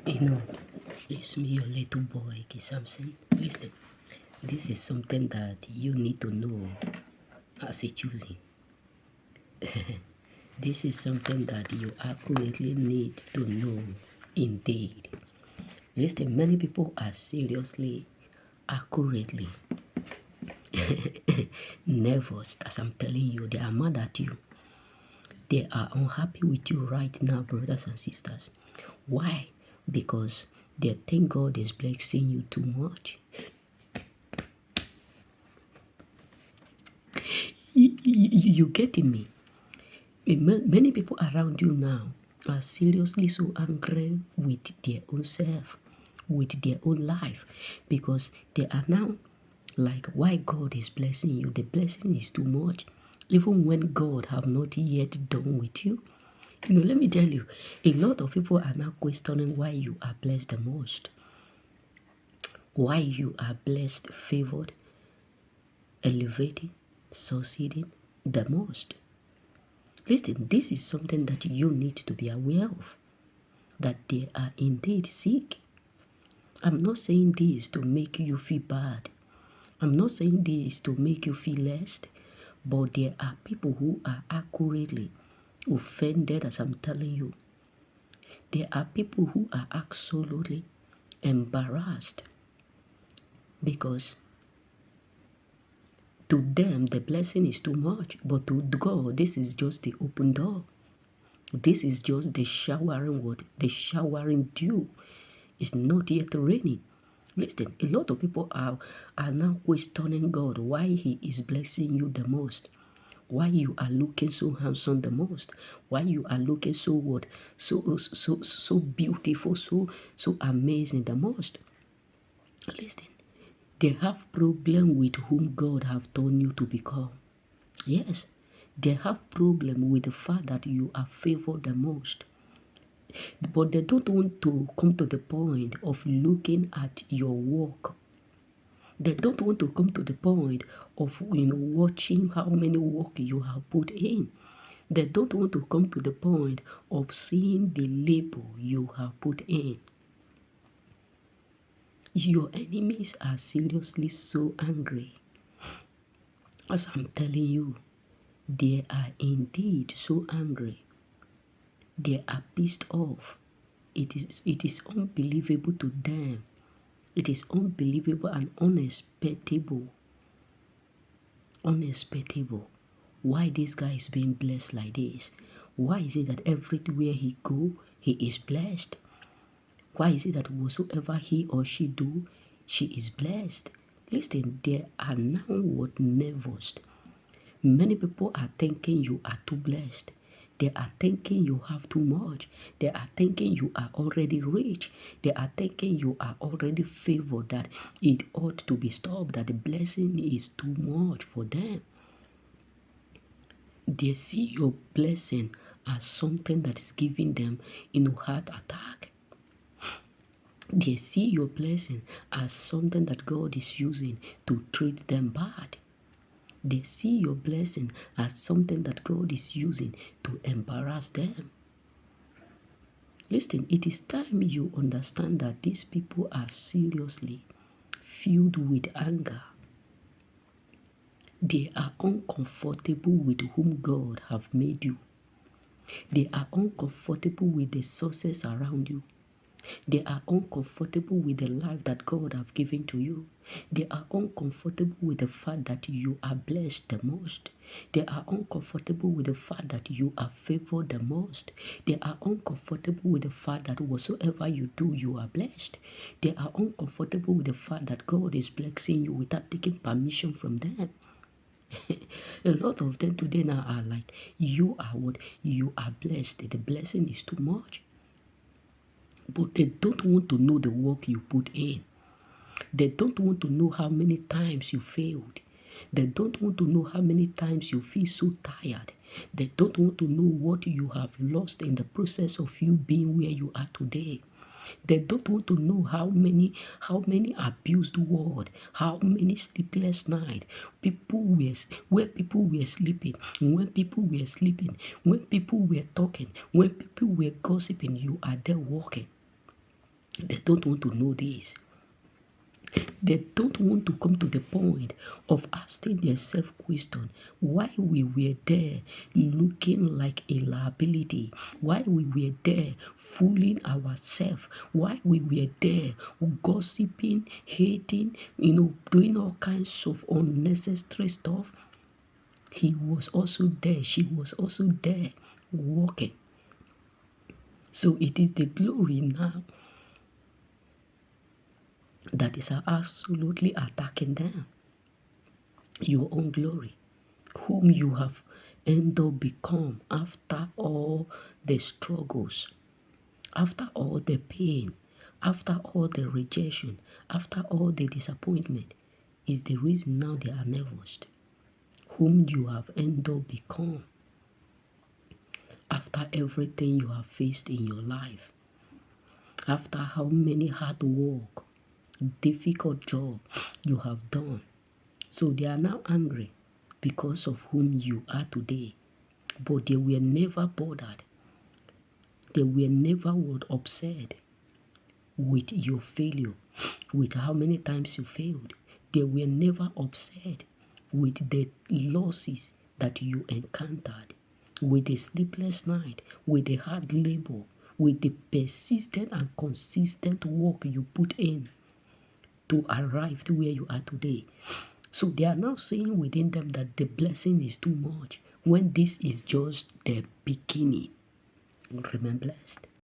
You know, it's me, your little boy, Samson. Listen, this is something that you need to know as a choosing. This is something that you accurately need to know indeed. Listen, many people are seriously, accurately nervous, as I'm telling you. They are mad at you. They are unhappy with you right now, brothers and sisters. Why? Because they think God is blessing you too much. You getting me? Many people around you now are seriously so angry with their own self, with their own life, because they are now like, why God is blessing you? The blessing is too much, even when God have not yet done with you. Let me tell you, a lot of people are now questioning why you are blessed the most, why you are blessed, favored, elevated, succeeding the most. Listen, this is something that you need to be aware of, that they are indeed sick. I'm not saying this to make you feel bad. I'm not saying this to make you feel less, but there are people who are accurately offended, as I'm telling you. There are people who are absolutely embarrassed because to them the blessing is too much, but to God this is just the open door. This is just the showering word, the showering dew. It's not yet raining. Listen, a lot of people are now questioning God why He is blessing you the most. Why you are looking so handsome the most. Why you are looking so what? So beautiful, so amazing the most. Listen, they have problem with whom God have turned you to become. Yes, they have problem with the fact that you are favored the most. But they don't want to come to the point of looking at your work. They don't want to come to the point of watching how many work you have put in. They don't want to come to the point of seeing the labor you have put in. Your enemies are seriously so angry. As I'm telling you, they are indeed so angry. They are pissed off. It is unbelievable to them. It is unbelievable and unexpectable. Unexpectable. Why this guy is being blessed like this? Why is it that everywhere he go, he is blessed? Why is it that whatsoever he or she do, she is blessed? Listen, they are now what nervous. Many people are thinking you are too blessed. They are thinking you have too much. They are thinking you are already rich. They are thinking you are already favored, that it ought to be stopped, that the blessing is too much for them. They see your blessing as something that is giving them heart attack. They see your blessing as something that God is using to treat them bad. They see your blessing as something that God is using to embarrass them. Listen, it is time you understand that these people are seriously filled with anger. They are uncomfortable with whom God have made you. They are uncomfortable with the sources around you. They are uncomfortable with the life that God have given to you. They are uncomfortable with the fact that you are blessed the most. They are uncomfortable with the fact that you are favored the most. They are uncomfortable with the fact that whatsoever you do, you are blessed. They are uncomfortable with the fact that God is blessing you without taking permission from them. A lot of them today now are like, you are what? You are blessed. The blessing is too much. But they don't want to know the work you put in. They don't want to know how many times you failed. They don't want to know how many times you feel so tired. They don't want to know what you have lost in the process of you being where you are today. They don't want to know how many abused words, how many sleepless nights, where people were sleeping, when people were sleeping, when people were talking, when people were gossiping, you are there walking. They don't want to know this. They don't want to come to the point of asking themselves question why we were there looking like a liability, why we were there fooling ourselves, why we were there gossiping, hating, doing all kinds of unnecessary stuff. He was also there, she was also there walking. So it is the glory now that is absolutely attacking them. Your own glory, whom you have ended up become after all the struggles, after all the pain, after all the rejection, after all the disappointment, is the reason now they are nervous. Whom you have ended up become after everything you have faced in your life, after how many hard work, difficult job you have done. So they are now angry because of whom you are today. But they were never bothered. They were never upset with your failure, with how many times you failed. They were never upset with the losses that you encountered, with the sleepless night, with the hard labor, with the persistent and consistent work you put in to arrive to where you are today. So they are now saying within them that the blessing is too much when this is just the beginning. Remain blessed.